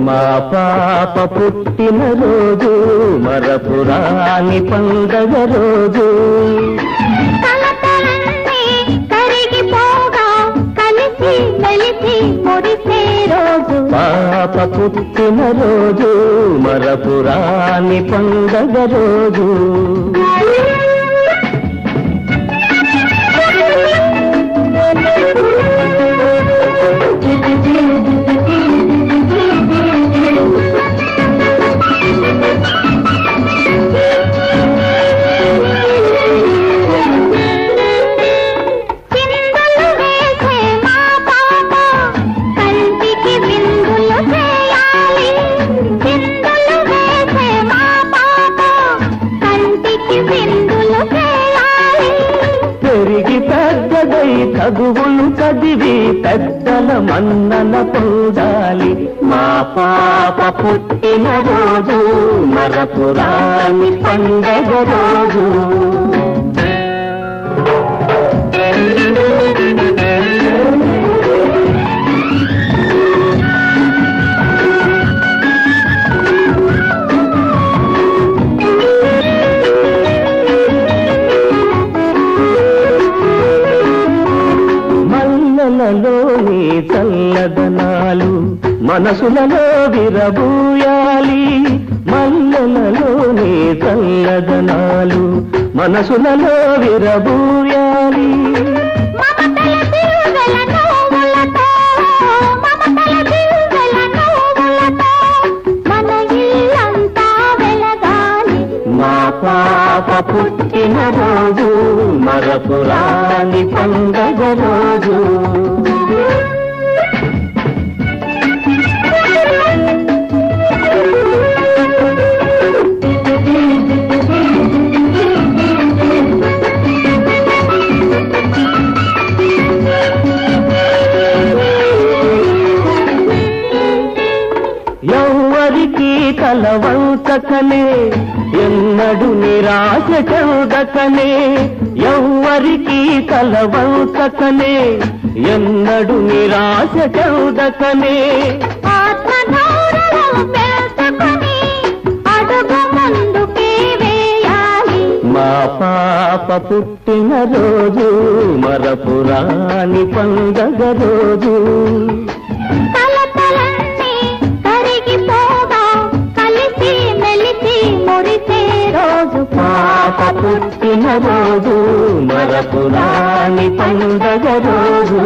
మా పాప పుట్టిన రోజు మరపురాని పండగ రోజు పాప పుట్టిన రోజు మరపురాని పండగ రోజు చదువులు చదివి పెద్దల మన్నన పొందాలి మా పాప పుట్టిన రోజు మరపురాని పండగ రోజు మల్లెలలోని చల్లదనాలు మనసులలో విరబూయాలి మల్లెలలోని చల్లదనాలు మనసులలో విరబూయాలి మా పాప పుట్టిన రోజు మరపురాని పండగ రోజు ఎవ్వరికి తలవంచకనే ఎన్నడు నిరాశ చెందకనే ఎవ్వరికి తలవంచకనే ఎన్నడు నిరాశ చెందకనే మా పాప పుట్టిన రోజు మరపురాని పండగ రోజు పాప పుట్టిన రోజు మరపురాని పండగ రోజు